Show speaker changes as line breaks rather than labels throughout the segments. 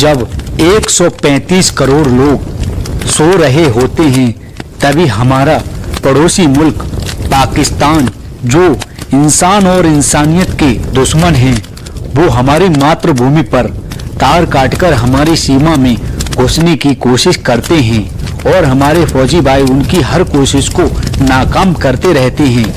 जब 135 करोड़ लोग सो रहे होते हैं, तभी हमारा पड़ोसी मुल्क पाकिस्तान, जो इंसान और इंसानियत के दुश्मन हैं, वो हमारी मातृभूमि पर तार काटकर हमारी सीमा में घुसने की कोशिश करते हैं और हमारे फौजी भाई उनकी हर कोशिश को नाकाम करते रहते हैं।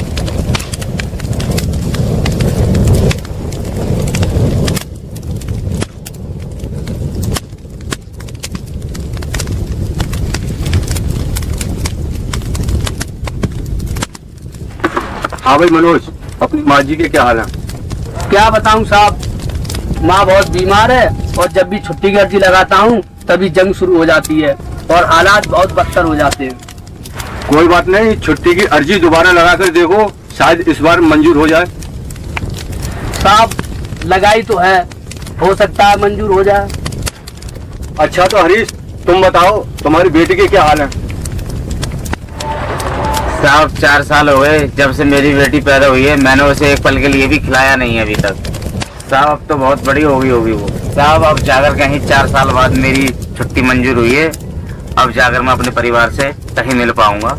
हाँ भाई मनोज, अपनी माँ जी के क्या हाल है?
क्या बताऊं साहब, माँ बहुत बीमार है और जब भी छुट्टी की अर्जी लगाता हूँ तभी जंग शुरू हो जाती है और हालात बहुत बदतर हो जाते हैं।
कोई बात नहीं, छुट्टी की अर्जी दोबारा लगा कर देखो, शायद इस बार मंजूर हो जाए।
साहब लगाई तो है, हो सकता है मंजूर हो जाए।
अच्छा तो हरीश, तुम बताओ तुम्हारी बेटी के क्या हाल है?
साहब 4 साल हो गए जब से मेरी बेटी पैदा हुई है, मैंने उसे एक पल के लिए भी खिलाया नहीं है अभी तक। साहब अब तो बहुत बड़ी हो गई होगी वो। साहब अब जाकर कहीं 4 साल बाद मेरी छुट्टी मंजूर हुई है, अब जाकर मैं अपने परिवार से कहीं मिल पाऊंगा।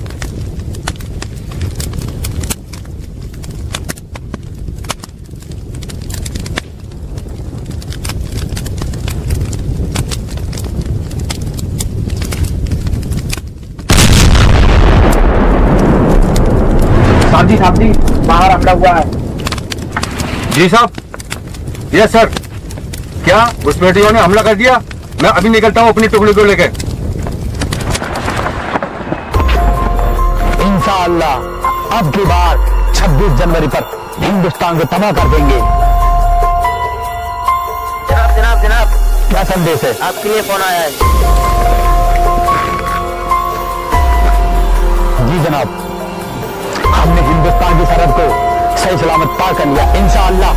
साहब जी बाहर हमला हुआ है।
जी साहब। Yes sir. क्या उस बेटियों ने हमला कर दिया? मैं अभी निकलता हूँ अपनी टुकड़ी को लेकर।
इंशाअल्लाह अब की बार 26 जनवरी पर हिंदुस्तान को तबाह कर देंगे।
जनाब जनाब जनाब,
क्या संदेश है?
आपके लिए फोन आया है।
जी जनाब, हमने हिंदुस्तान की सरहद को सही सलामत पार कर लिया। इंशाअल्लाह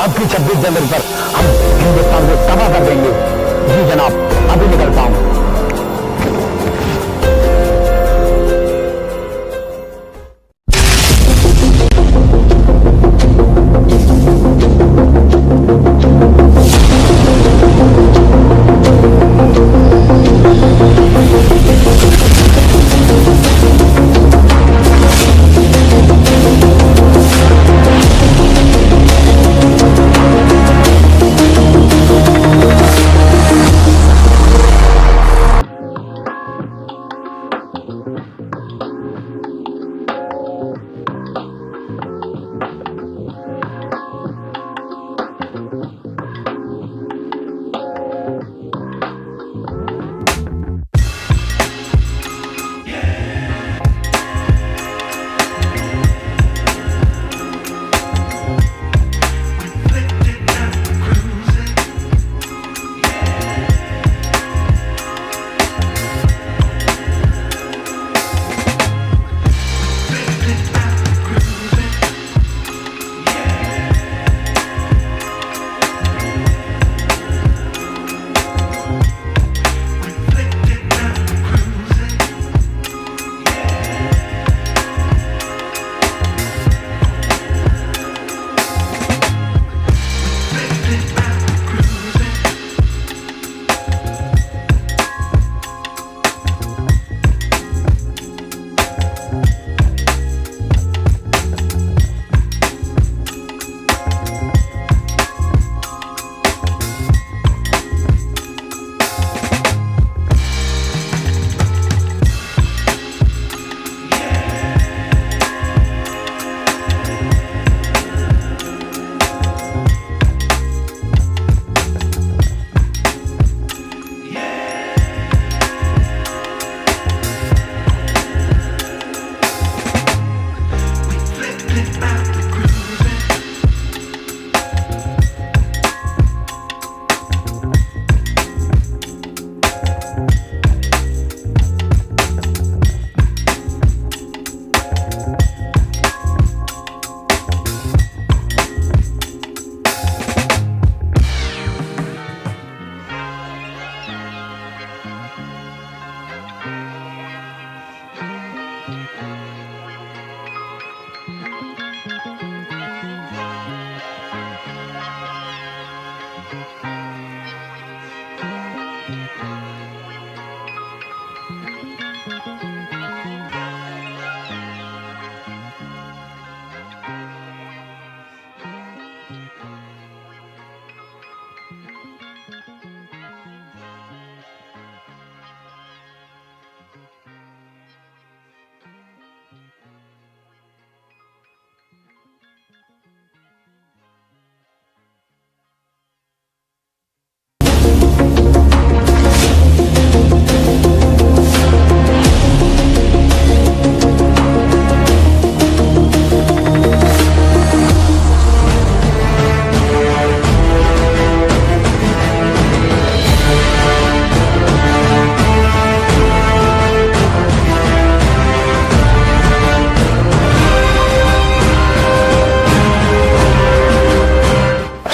अब की 26 जनवरी पर हम हिंदुस्तान को तबाह कर देंगे। जी जनाब, अभी निकलता हूँ।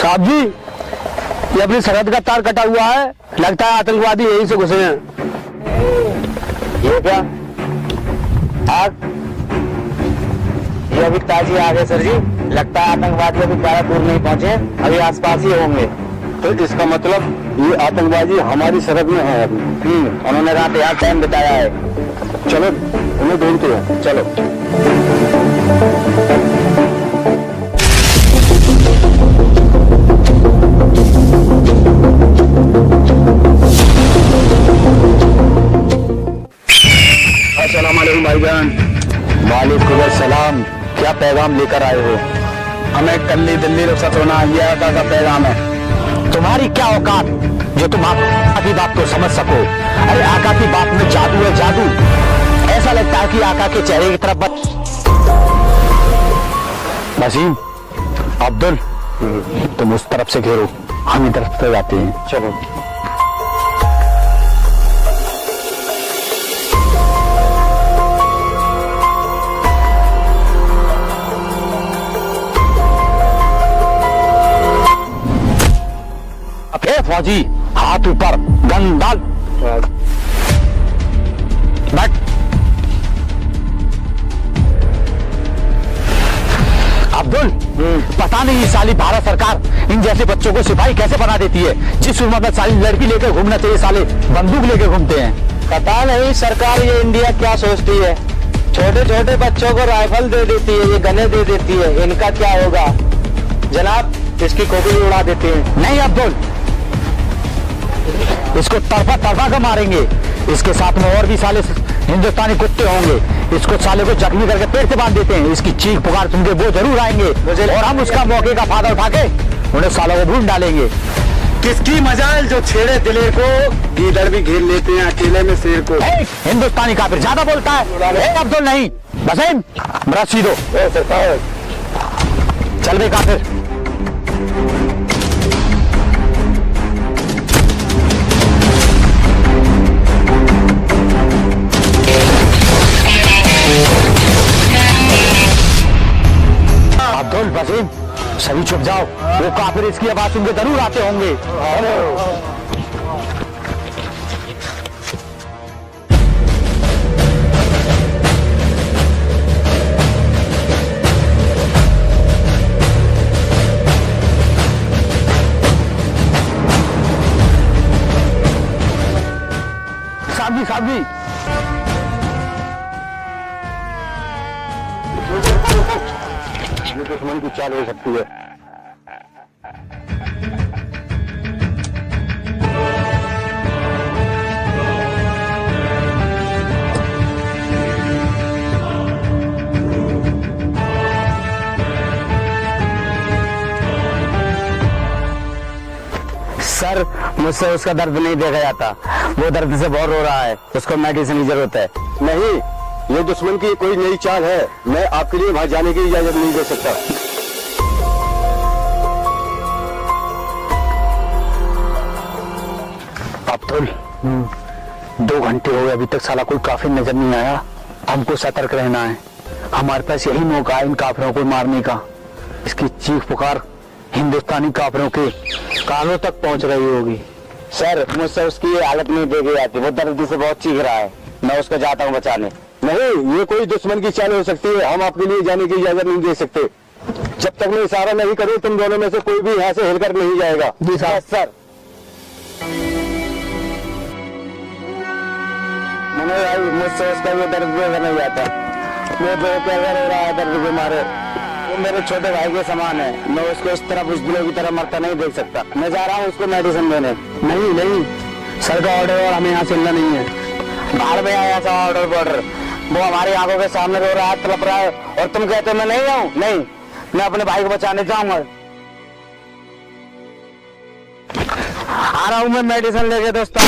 साहब जी, ये अपनी सरहद का तार कटा हुआ है, लगता है आतंकवादी यहीं से घुसे हैं।
ये क्या आग? ये अभी ताजी आग है सर जी। लगता है आतंकवादी अभी ज्यादा दूर नहीं पहुंचे, अभी आसपास ही होंगे।
तो इसका मतलब ये आतंकवादी हमारी सरहद में है अभी।
उन्होंने रात यहाँ टाइम बिताया है।
चलो उन्हें ढूंढते हैं, चलो। अस्सलाम वालेकुम भाईजान।
वालेकुम सलाम। क्या पैगाम लेकर आए हो?
हमें कल्ली दिल्ली रुखसत होना, ये आका का पैगाम है।
तुम्हारी क्या औकात जो तुम आका की बात को समझ सको? अरे आका की बात में जादू है, जादू। ऐसा लगता है कि आका के चेहरे की तरफ वसीम, अब्दुल, तुम उस तरफ से घेरो, हम इधर से जाते हैं।
चलो।
फौजी, हाथ ऊपर, गन डाल। बैठ। अब्दुल, पता नहीं साली भारत सरकार इन जैसे बच्चों को सिपाही कैसे बना देती है। जिस उम्र में साली लड़की लेकर घूमना चाहिए, साले बंदूक लेकर घूमते हैं।
पता नहीं सरकार ये इंडिया क्या सोचती है, छोटे छोटे बच्चों को राइफल दे देती है, ये गने दे देती है। इनका क्या होगा जनाब? इसकी खोपड़ी उड़ा देते हैं।
नहीं अब्दुल, इसको तरफा तरफा कर मारेंगे। इसके साथ में और भी साले हिंदुस्तानी कुत्ते होंगे। इसको साले को जख्मी करके पेट से बांध देते हैं। इसकी चीख पुकार सुन के वो जरूर आएंगे और हम उसका मौके का फायदा उठा के उन्हें सालों को भून डालेंगे।
किसकी मजाल जो छेड़े दिलेर को, गीदड़ भी घेर लेते हैं अकेले में शेर को।
हिंदुस्तानी काफिर ज्यादा बोलता है। अब्दुल नहीं, वसीम ब्रश दो। चल बे काफिर। अब्दुल, वसीम, सभी चुप जाओ। वो काफिर इसकी आवाज सुन के जरूर आते होंगे। साहब जी, साहब जी,
ये दुश्मन की चाल हो सकती है।
सर, मुझसे उसका दर्द नहीं देखा जाता। वो दर्द से बहुत रो रहा है, उसको मेडिसिन की जरूरत है।
नहीं, ये दुश्मन की कोई नई चाल है। मैं आपके लिए वहां जाने की इजाजत नहीं दे सकता।
अब्दुल, 2 घंटे हो गए, अभी तक साला कोई काफिर नजर नहीं आया। हमको सतर्क रहना है। हमारे पास यही मौका है इन काफिरों को मारने का। इसकी चीख पुकार हिंदुस्तानी काफिरों के कानों तक पहुंच रही होगी।
सर, मुझसे उसकी ये हालत नहीं देखी जाती। वो दर्द से बहुत चीख रहा है, मैं उसको जाता हूँ बचाने।
नहीं, ये कोई दुश्मन की चाल हो सकती है। हम आपके लिए जाने की इजाजत नहीं दे सकते। जब तक मैं इशारा नहीं करूं, तुम दोनों में से कोई भी यहाँ से हिलकर नहीं जाएगा।
जी साहब।
सर, मनोज भाई, मुझसे उसका ये दर्द देखा नहीं जाता। वो क्या कर रहा है दर्द के मारे। वो मेरे छोटे भाई के समान है। मैं उसको इस तरह बुजदिलों की तरह मरता नहीं देख सकता। मैं जा रहा हूँ उसको मेडिसिन देने।
नहीं नहीं, सर का ऑर्डर और हमें यहाँ से हिलना नहीं है।
बाहर में आया ऐसा ऑर्डर बॉर्डर। वो हमारी आंखों के सामने रो रहा है, तड़प रहा है, और तुम कहते हो मैं नहीं आऊँ? नहीं, मैं अपने भाई को बचाने जाऊंगा। आ रहा हूँ मैं मेडिसिन लेके दोस्त।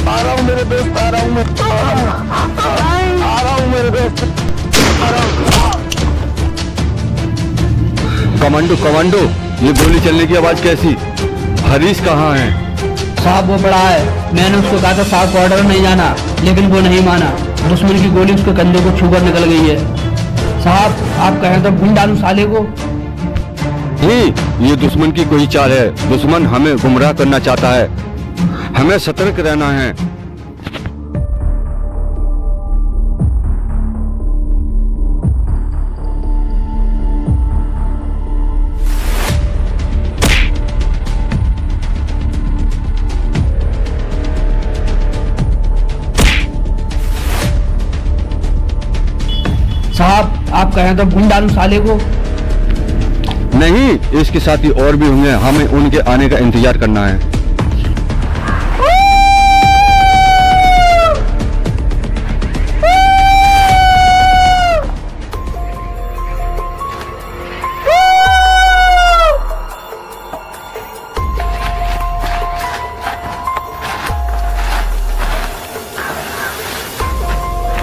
आ रहा हूँ मेरे दोस्त, आ रहा हूँ मैं, आ रहा हूँ मेरे दोस्त, आ रहा हूँ।
कमांडो, कमांडो, ये गोली चलने की आवाज कैसी? हरीश कहाँ है?
साहब वो बड़ा है। मैंने उसको कहा था साहब को ऑर्डर नहीं जाना, लेकिन वो नहीं माना। दुश्मन की गोली उसके कंधे को छूकर निकल गई है। साहब आप कहें तो भून डालू साले को।
नहीं, ये दुश्मन की कोई चाल है। दुश्मन हमें गुमराह करना चाहता है। हमें सतर्क रहना है।
साहब आप कहें तो भून डालू साले को।
नहीं, इसके साथी और भी होंगे। हमें उनके आने का इंतजार करना है।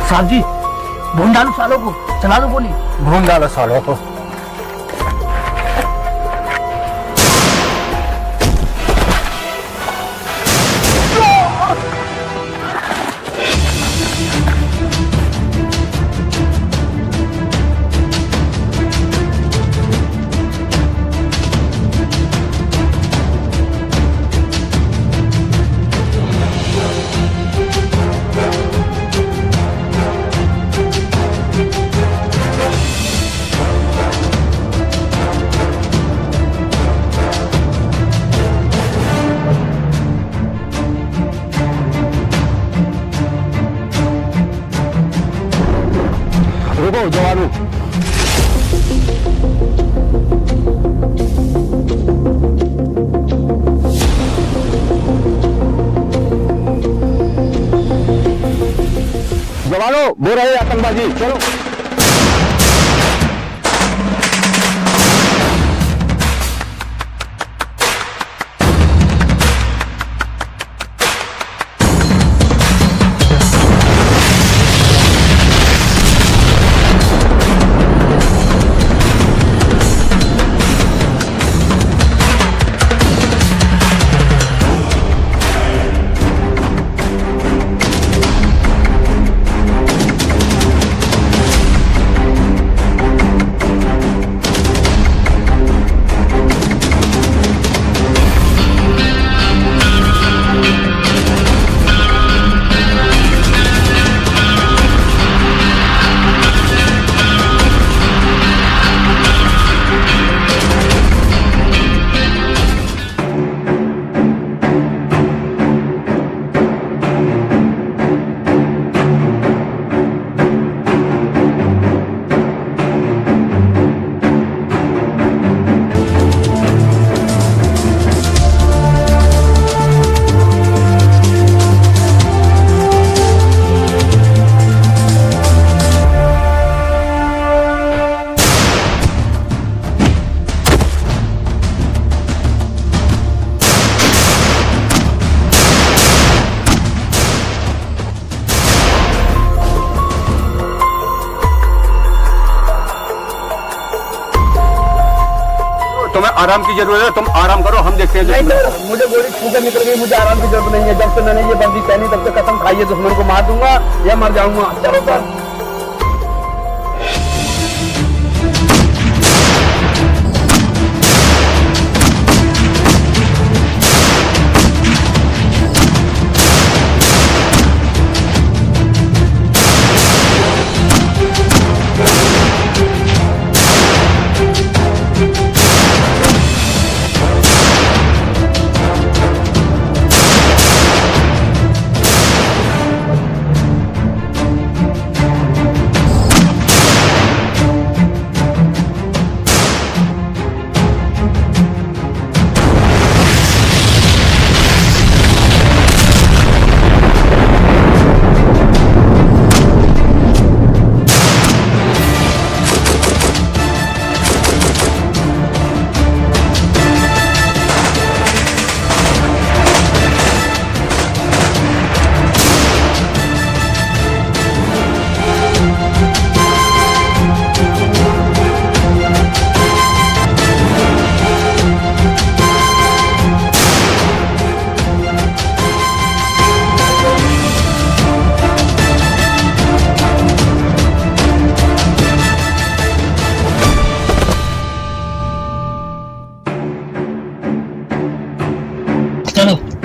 साहब जी भून डालू सालों को, चला दो गोली।
भून डालो सालों को।
रुको जवानों, वो रहे आतंकवादी। चलो तुम्हें आराम की जरूरत है। तुम आराम करो, हम देखते हैं।
नहीं तो मुझे गोली छूकर निकल गई, मुझे आराम की जरूरत नहीं है। जब से मैंने ये बंदी पहनी तब से कसम खाई है दुश्मन को मार दूंगा या मर जाऊंगा। चलो सर।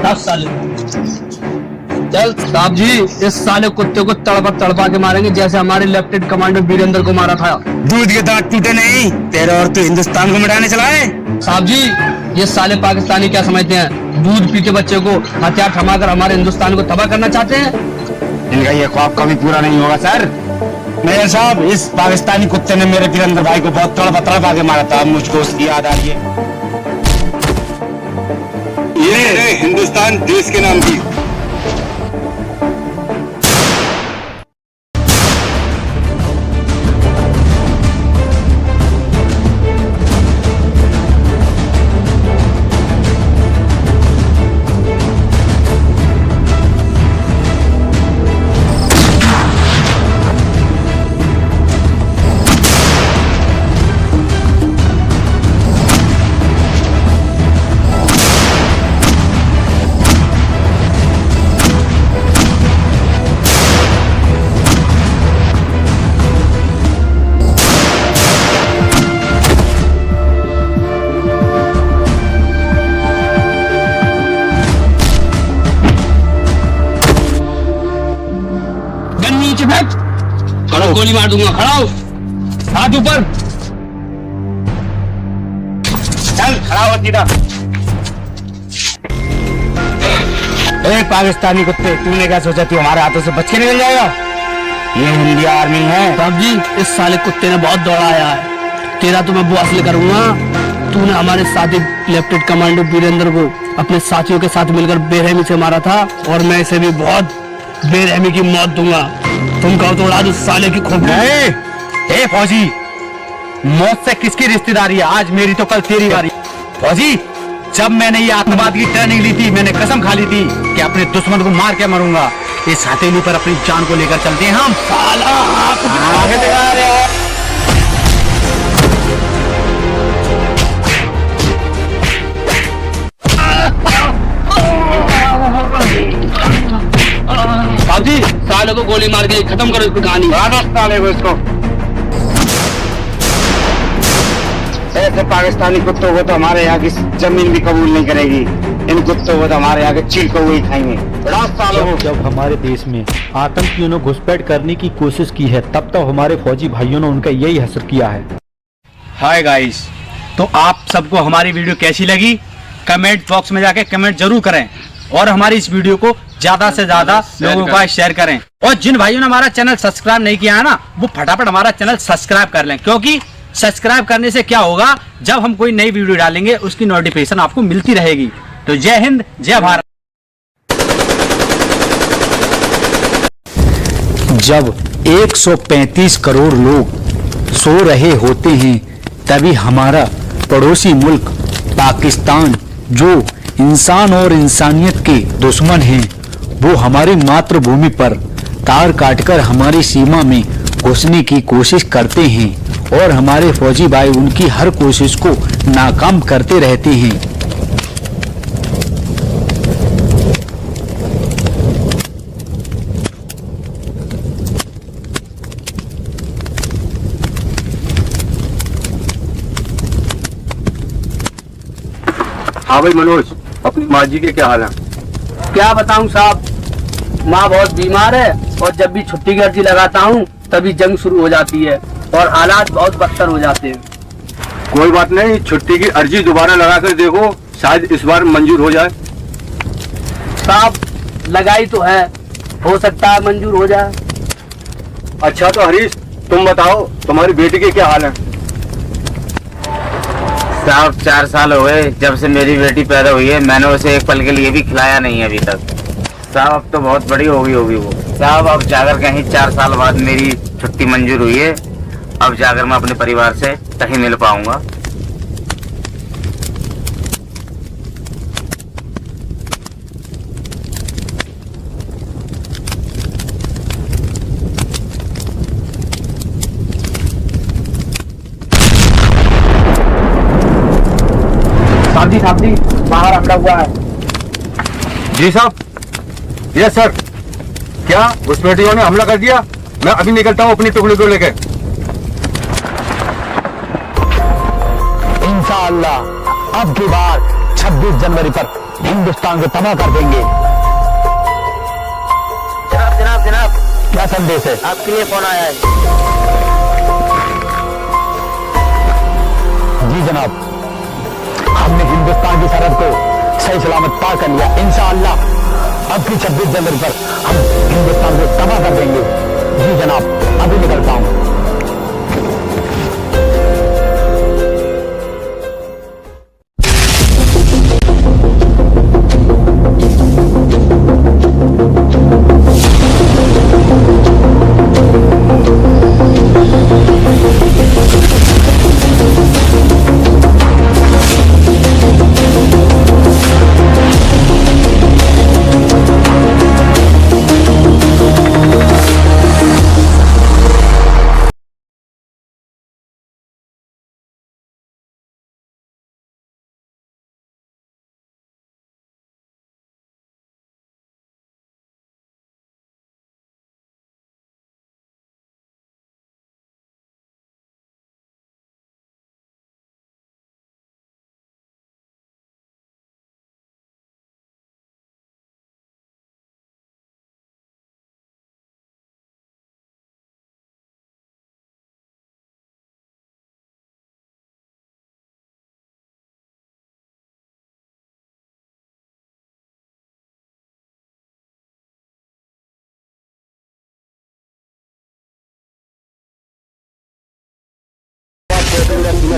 साले चल साहब जी, इस साले कुत्ते को तड़पा के मारेंगे जैसे हमारे लेफ्टिनेंट कमांडर वीरेंद्र को मारा था।
दूध के दांत टूटे नहीं तेरे, और तू हिंदुस्तान को मिटाने चला है।
साहब जी, ये साले पाकिस्तानी क्या समझते हैं? दूध पीते बच्चे को हथियार थमाकर हमारे हिंदुस्तान को तबाह करना चाहते हैं।
इनका ये ख्वाब कभी पूरा नहीं होगा सर। मेयर साहब, इस पाकिस्तानी कुत्ते ने मेरे वीरेंद्र भाई को बहुत तड़पा के मारा था, मुझको उसकी याद आ रही है। ये हिंदुस्तान देश के नाम की।
नीचे बैठ, गोली मार दूंगा। खड़ा हो, हाथ ऊपर,
चल खड़ा हो सीधा। ए पाकिस्तानी कुत्ते, तूने क्या सोचा तू हमारे हाथों से बच के निकल जाएगा? ये इंडिया आर्मी है।
साहब जी, इस साले कुत्ते ने बहुत दौड़ाया है। तेरा तो मैं वो असली करूंगा। तूने हमारे साथी लेफ्टिनेंट कमांडर वीरेंद्र को अपने साथियों के साथ मिलकर बेरहमी से मारा था, और मैं इसे भी बहुत बेरहमी की मौत दूंगा। तुम कहो तो उड़ा दो साले की खोपड़ी।
ए फौजी, मौत से किसकी रिश्तेदारी है? आज मेरी तो कल तेरी बारी। फौजी, जब मैंने ये आतंकवाद की ट्रेनिंग ली थी, मैंने कसम खा ली थी कि अपने दुश्मन को मार के मरूंगा। इस हथेली पर अपनी जान को लेकर चलते हैं हम। साला आगे दिखा रहे हैं।
साहब जी, साले को गोली मार के खत्म करो इसकी कहानी।
साले को इसको। ऐसे पाकिस्तानी कुत्तों को तो हमारे यहाँ की जमीन भी कबूल नहीं करेगी। इन कुत्तों को तो हमारे यहाँ के चील को वही खाएंगे।
जब हमारे देश में आतंकियों ने घुसपैठ करने की कोशिश की है, तब तो हमारे फौजी भाइयों ने उनका यही हश्र किया है।
हाय गाइस, तो आप सबको हमारी वीडियो कैसी लगी? कमेंट बॉक्स में जाके कमेंट जरूर करें, और हमारी इस वीडियो को ज्यादा से ज्यादा लोगों को शेयर करें। और जिन भाइयों ने हमारा चैनल सब्सक्राइब नहीं किया है ना, वो फटाफट हमारा चैनल सब्सक्राइब कर लें, क्योंकि सब्सक्राइब करने से क्या होगा, जब हम कोई नई वीडियो डालेंगे उसकी नोटिफिकेशन आपको मिलती रहेगी। तो जय हिंद, जय भारत।
जब 135 करोड़ लोग सो रहे होते हैं, तभी हमारा पड़ोसी मुल्क पाकिस्तान, जो इंसान और इंसानियत के दुश्मन हैं, वो हमारी मातृभूमि पर तार काटकर हमारी सीमा में घुसने की कोशिश करते हैं, और हमारे फौजी भाई उनकी हर कोशिश को नाकाम करते रहते हैं।
हाँ भाई मनोज, अपनी माँ जी के क्या हाल है?
क्या बताऊं साहब, माँ बहुत बीमार है, और जब भी छुट्टी की अर्जी लगाता हूँ तभी जंग शुरू हो जाती है, और हालात बहुत बदतर हो जाते हैं।
कोई बात नहीं, छुट्टी की अर्जी दोबारा लगा कर देखो, शायद इस बार मंजूर हो जाए।
साहब लगाई तो है, हो सकता है मंजूर हो जाए।
अच्छा तो हरीश, तुम बताओ तुम्हारी बेटी के क्या हाल है?
साहब 4 साल हो गए जब से मेरी बेटी पैदा हुई है, मैंने उसे एक पल के लिए भी खिलाया नहीं है अभी तक। साहब अब तो बहुत बड़ी होगी वो। साहब अब जाकर कहीं 4 साल बाद मेरी छुट्टी मंजूर हुई है, अब जाकर मैं अपने परिवार से कहीं मिल पाऊंगा।
साहब जी, बाहर हमला हुआ है।
जी साहब। Yes sir. क्या घुसपैठियों ने हमला कर दिया? मैं अभी निकलता हूँ अपनी टुकड़ी को लेकर। इंशाअल्लाह अब की बार 26 जनवरी पर
हिंदुस्तान को तबाह कर देंगे।
जनाब जनाब जनाब,
क्या संदेश है?
आपके लिए फोन आया है।
जी जनाब, हमने हिंदुस्तान की सरहद को सही सलामत पार कर लिया। इंशाअल्लाह अब की 26 जनवरी पर हम हिंदुस्तान को तबाह कर देंगे। जी जनाब, अभी निकलता हूँ।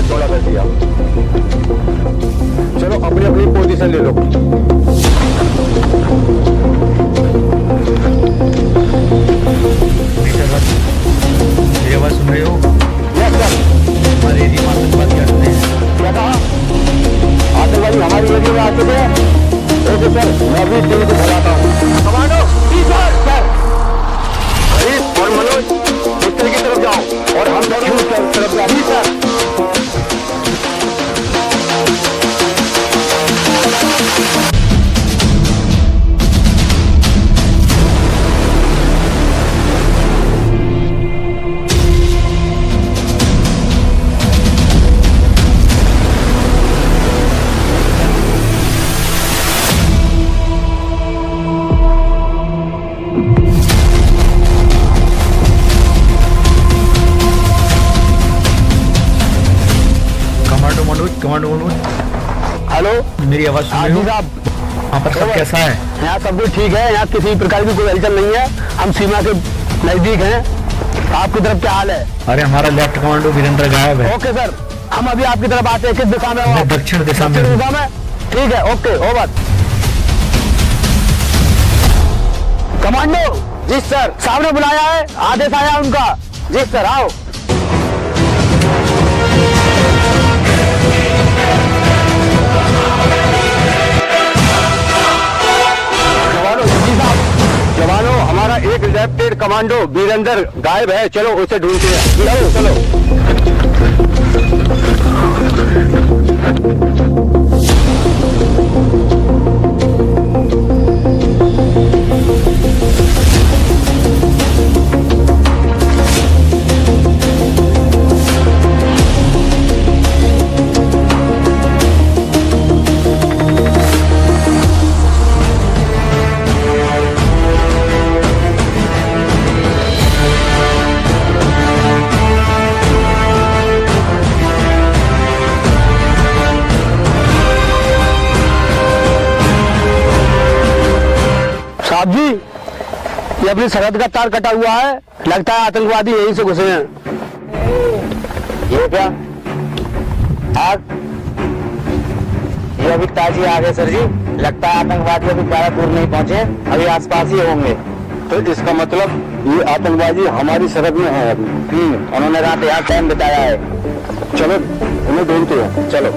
थोड़ा कर दिया। चलो अपनी अपनी पोजीशन ले लो।
मेरी आवाज सुन रहे हो?
Yes sir.
हमारे एरिया में आतंकवादी आते हैं।
क्या कहा? आतंकवादी हमारी एरिया में आ चुके हैं। ओके सर, मैं अभी टीम को बुलाता हूँ। कमांडो जी सर। सर हरीश और मनोज उत्तर की तरफ जाओ और हम दोनों तरफ जाओ। जी सर।
कमांडो मनोज,
हेलो,
मेरी आवाज सुन रहे हो?
साहब
वहाँ पर सब कैसा है?
यहाँ सब कुछ ठीक है। यहाँ किसी प्रकार की कोई हलचल नहीं है। हम सीमा के नजदीक हैं। आपकी तरफ क्या हाल है?
अरे हमारा लेफ्ट कमांडो वीरेंद्र गायब है।
ओके सर, हम अभी आपकी तरफ आते हैं। किस दिशा में हो
मैं
आप?
दक्षिण दिशा में
दक्षिण
हूँ।
दिशा में? ठीक है, ओके, ओवर। कमांडो जी सर, सामने बुलाया है, आदेश आया उनका। जी सर, आओ। जवानों, हमारा एक लेफ्टिनेंट कमांडो वीरेंद्र गायब है। चलो उसे ढूंढते हैं। चलो चलो। साहब जी, ये अपनी सरहद का तार कटा हुआ है। लगता है आतंकवादी यहीं से घुसे हैं। ये क्या आग? ये अभी ताजी आ गए सर जी। लगता है आतंकवादी अभी ज्यादा दूर नहीं पहुंचे, अभी आसपास ही होंगे। तो इसका मतलब ये आतंकवादी हमारी सरहद में है अभी। उन्होंने रात यहाँ टाइम बिताया है। चलो उन्हें ढूंढते हैं। चलो।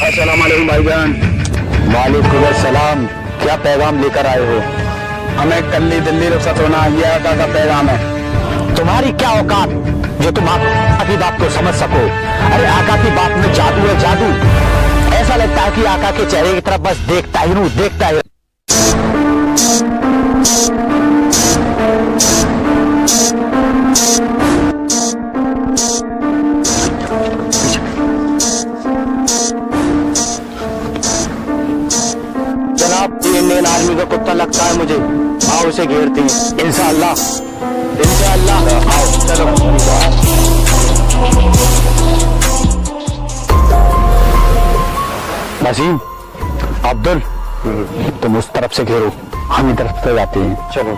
अस्सलामुअलैकुम भाईजान। वालेकुम अस्सलाम। क्या पैगाम लेकर आए हो? हमें कल्ली दिल्ली रुखसत होना, ये आका का पैगाम है। तुम्हारी क्या औकात जो तुम आका की बात को समझ सको? अरे आका की बात में जादू है, जादू। ऐसा लगता है कि आका के चेहरे की तरफ बस देखता ही रहूं, देखता ही। लगता है मुझे। आओ उसे घेरते हैं। इंशाअल्लाह आओ चलो। वसीम, अब्दुल, तुम उस तरफ से घेरो, हम इधर से जाते हैं। चलो।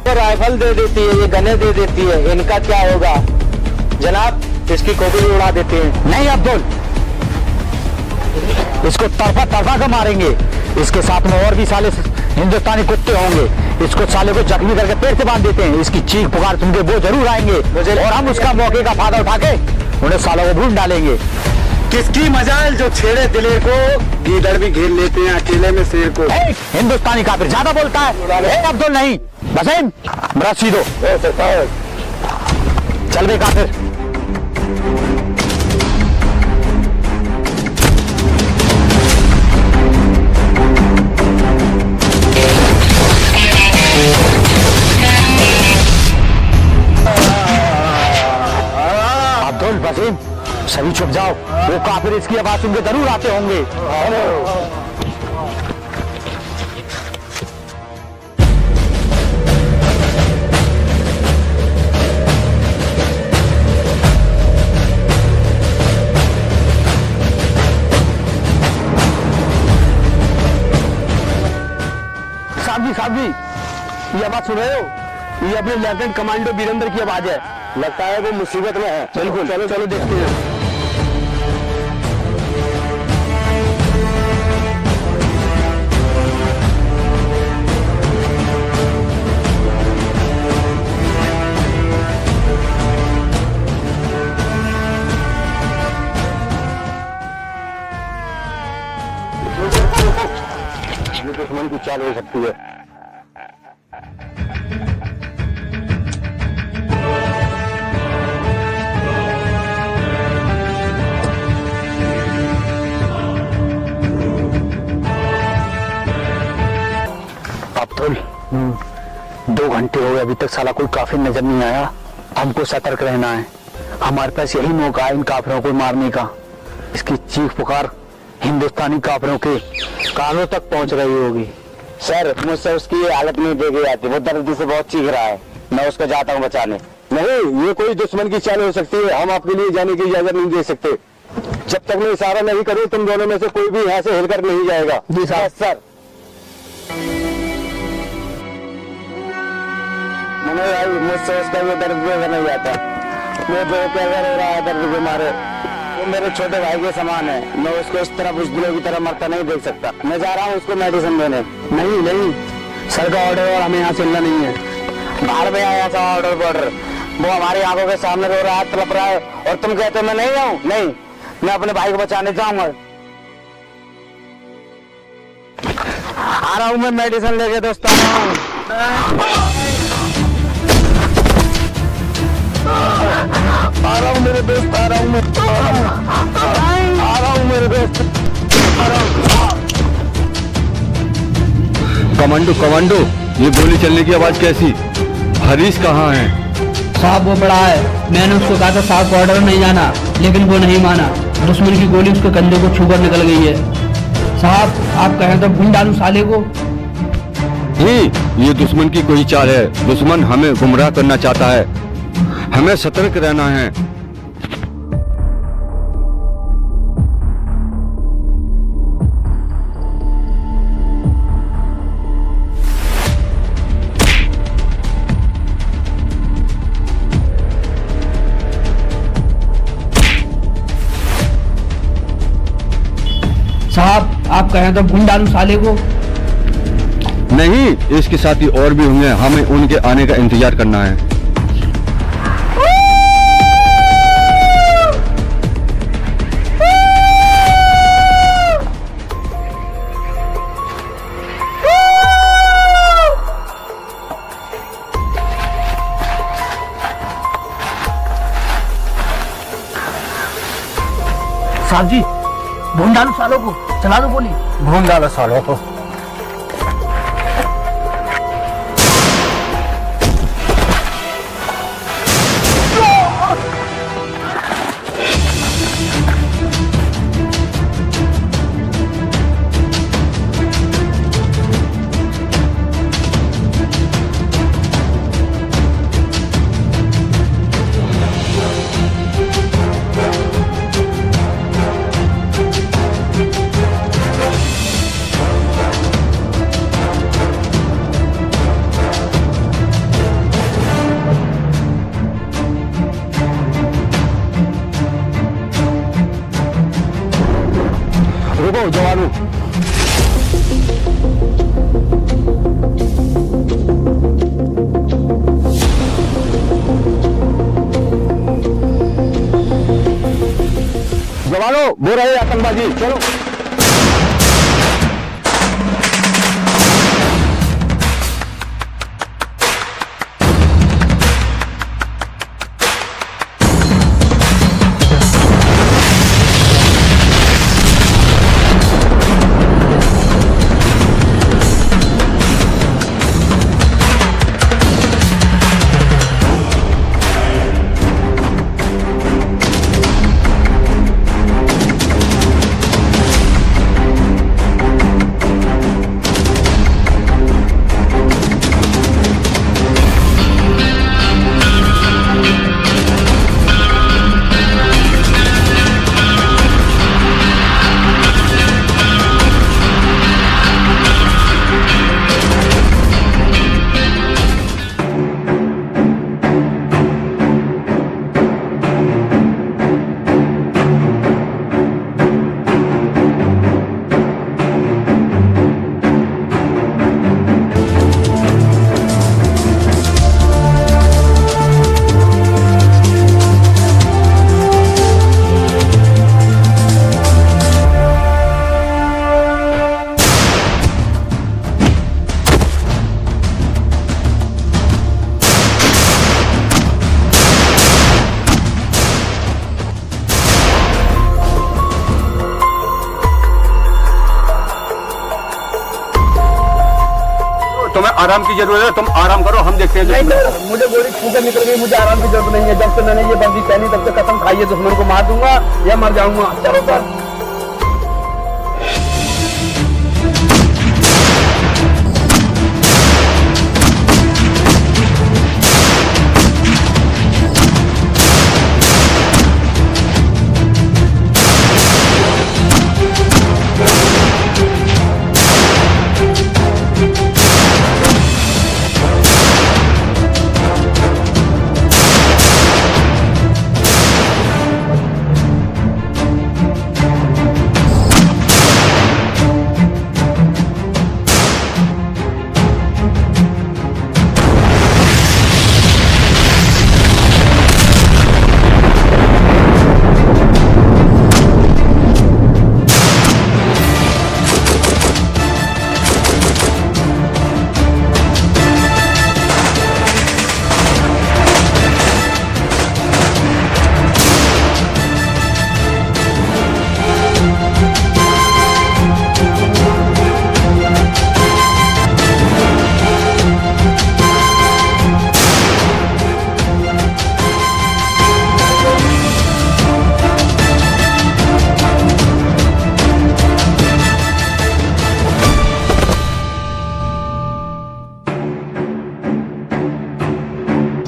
राइफल दे देती है, ये गने दे देती है, इनका क्या होगा जनाब? इसकी खोपड़ी उड़ा देते हैं। नहीं अब्दुल, इसको तरफा का मारेंगे। इसके साथ में और भी साले हिंदुस्तानी कुत्ते होंगे। इसको साले को जख्मी करके पेड़ से बांध देते हैं। इसकी चीख पुकार सुन के वो जरूर आएंगे और हम उसका मौके का फायदा उठा के उन्हें सालों को भून डालेंगे। किसकी मजाल जो छेड़े दिलेर को, गीदड़ भी घेर लेते हैं अकेले में शेर को। हिंदुस्तानी काफिर ज्यादा बोलता है। अब्दुल नहीं, वसीम ब्रश दो। चल बे काफिर। अब्दुल, वसीम, सभी चुप जाओ। वो काफिर इसकी आवाज सुन के जरूर आते होंगे। साहब जी, ये आवाज सुन रहे हो? ये अपने लेफ्टिनेंट कमांडो वीरेंद्र की आवाज है। लगता है वो मुसीबत में है। बिल्कुल, चलो चलो देखते हैं। दुश्मन की चाल हो सकती है। अब्दुल, 2 घंटे हो गए, अभी तक साला कोई काफिर नजर नहीं आया। हमको सतर्क रहना है। हमारे पास यही मौका है इन काफिरों को मारने का। इसकी चीख पुकार हिंदुस्तानी काफिरों के कानों तक पहुंच रही होगी। सर, मुझसे उसकी ये हालत नहीं देखी जाती। वो दर्द से बहुत चीख रहा है। मैं उसको जाता हूँ बचाने। नहीं, ये कोई दुश्मन की चाल हो सकती है। हम आपके लिए जाने की इजाजत नहीं दे सकते। जब तक मैं इशारा नहीं करूँ, तुम दोनों में से कोई भी यहाँ से हिलकर नहीं जाएगा। जी सर। मुझसे उसका ये दर्द नहीं जाता। वो जो क्या कर रहा है दर्द के मारे, वो मेरे छोटे भाई के समान है। मैं उसको इस तरह बुजदिलों की तरह मरता नहीं देख सकता। मैं जा रहा हूँ उसको मेडिसिन देने। नहीं, सर का ऑर्डर और हमें यहाँ से हिलना नहीं है। बाहर में आया था ऑर्डर। वो हमारी आंखों के सामने रो रहा है, तड़प रहा है, और तुम कहते हो मैं नहीं जाऊँ? नहीं, मैं अपने भाई को बचाने जाऊंगा। आ रहा हूँ मैं मेडिसिन लेके दोस्त। आ रहा हूँ मेरे दोस्त, आ रहा हूँ मैं। आ रहा हूँ मेरे दोस्त, आ रहा हूँ।
कमांडो, ये गोली चलने की आवाज कैसी? हरीश कहाँ है?
साहब वो बड़ा है। मैंने उसको कहा था साहब को ऑर्डर नहीं जाना, लेकिन वो नहीं माना। दुश्मन की गोली उसके कंधे को छूकर निकल गई है। साहब आप कहें तो भून डालूं साले को।
ये दुश्मन की कोई चाल है। दुश्मन हमें गुमराह करना चाहता है। हमें सतर्क रहना है।
साहब आप कहें तो भून डालूं साले को।
नहीं, इसके साथी और भी होंगे। हमें उनके आने का इंतजार करना है।
साहब जी, भून डालो सालों को, चला दो गोली।
भून डालो सालों को। वो रहे आतंकवादी, चलो। तुम्हें आराम की जरूरत है, तुम आराम करो, हम देखते हैं।
नहीं सर, मुझे गोली छूकर निकल गई, मुझे आराम की जरूरत नहीं है। जब से मैंने ये बंदी पहनी तब से कसम खाई है, दुश्मन को मार दूंगा या मर जाऊंगा। चलो सर।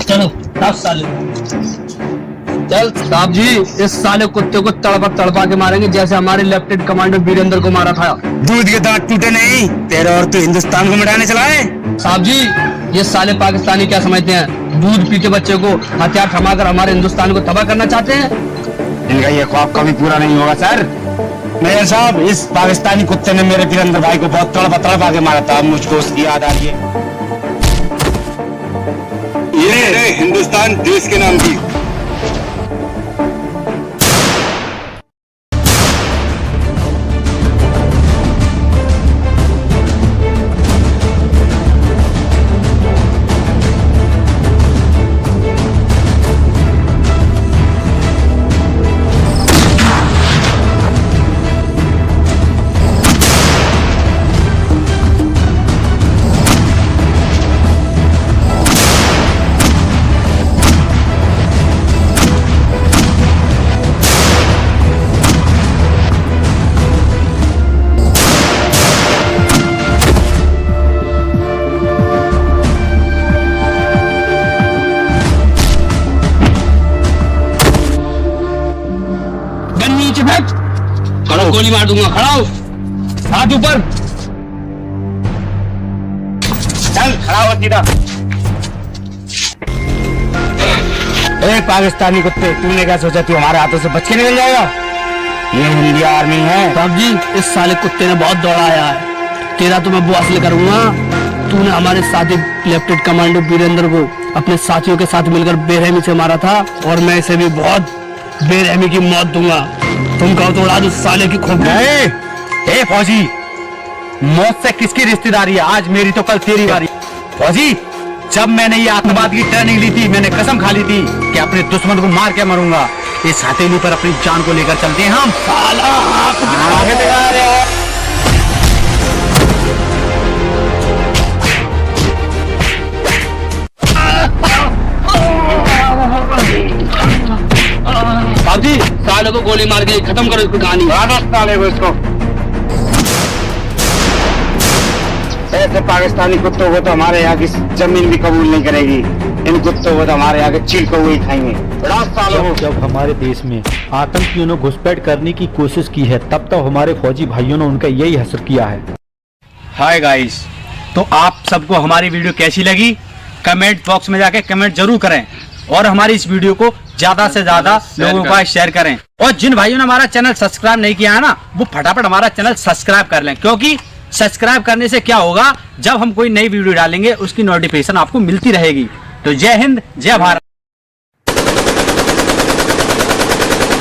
चलो साहब साले, चल साहब जी, इस साले कुत्ते को तड़पा तड़पा के मारेंगे जैसे हमारे लेफ्टिनेंट कमांडर वीरेंद्र को मारा था।
दूध के दांत टूटे नहीं, तेरा और तू हिंदुस्तान को मिटाने चला है।
साहब जी, ये साले पाकिस्तानी क्या समझते हैं? दूध पी के बच्चे को हथियार थमाकर हमारे हिंदुस्तान को तबाह करना चाहते हैं।
इनका ये ख्वाब कभी पूरा नहीं होगा सर। मेयर साहब, इस पाकिस्तानी कुत्ते ने मेरे वीरेंद्र भाई को बहुत तड़पा तड़पा के मारा था, मुझको उसकी याद आ रही है।
ये हिंदुस्तान देश के नाम की
गोली मार दूंगा। खड़ा हो, हाथ ऊपर,
चल खड़ा हो सीधा। ए पाकिस्तानी कुत्ते, तूने क्या सोचा तू हमारे हाथों से बच के निकल जाएगा? ये हिंदी आर्मी है।
साहब जी, इस साले कुत्ते ने बहुत दौड़ाया है, तेरा तो मैं वो हासिल करूंगा। तूने हमारे साथी लेफ्टिनेंट कमांडर वीरेंद्र को अपने साथियों के साथ मिलकर बेरहमी से मारा था, और मैं इसे भी बहुत बेरहमी की मौत दूंगा। तुम कहो तो उड़ा दो साले की खोपड़ी।
नहीं, ए फौजी, मौत से किसकी रिश्तेदारी है? आज मेरी तो कल तेरी बारी। फौजी, जब मैंने ये आतंकवाद की ट्रेनिंग ली थी, मैंने कसम खा ली थी कि अपने दुश्मन को मार के मरूंगा। इस हथेली पर अपनी जान को लेकर चलते हैं हम। साला आगे दिखा रहे हो।
बाबूजी, साले को गोली मार के खत्म करो इसकी कहानी।
साले को इसको। ऐसे पाकिस्तानी कुत्तों को तो हमारे यहाँ की जमीन भी कबूल नहीं करेगी। इन कुत्तों को तो हमारे यहाँ के चील को वही खाएंगे।
जब हमारे देश में आतंकियों ने घुसपैठ करने की कोशिश की है, तब तो हमारे फौजी भाइयों ने उनका यही हसर किया है।
हाय गाइस, तो आप सबको हमारी वीडियो कैसी लगी? कमेंट बॉक्स में जाके कमेंट जरूर करें और हमारी इस वीडियो को ज्यादा से ज्यादा लोगों को शेयर करें। और जिन भाइयों ने हमारा चैनल सब्सक्राइब नहीं किया है ना, वो फटाफट हमारा चैनल सब्सक्राइब कर लें, क्योंकि सब्सक्राइब करने से क्या होगा, जब हम कोई नई वीडियो डालेंगे उसकी नोटिफिकेशन आपको मिलती रहेगी। तो जय हिंद, जय भारत।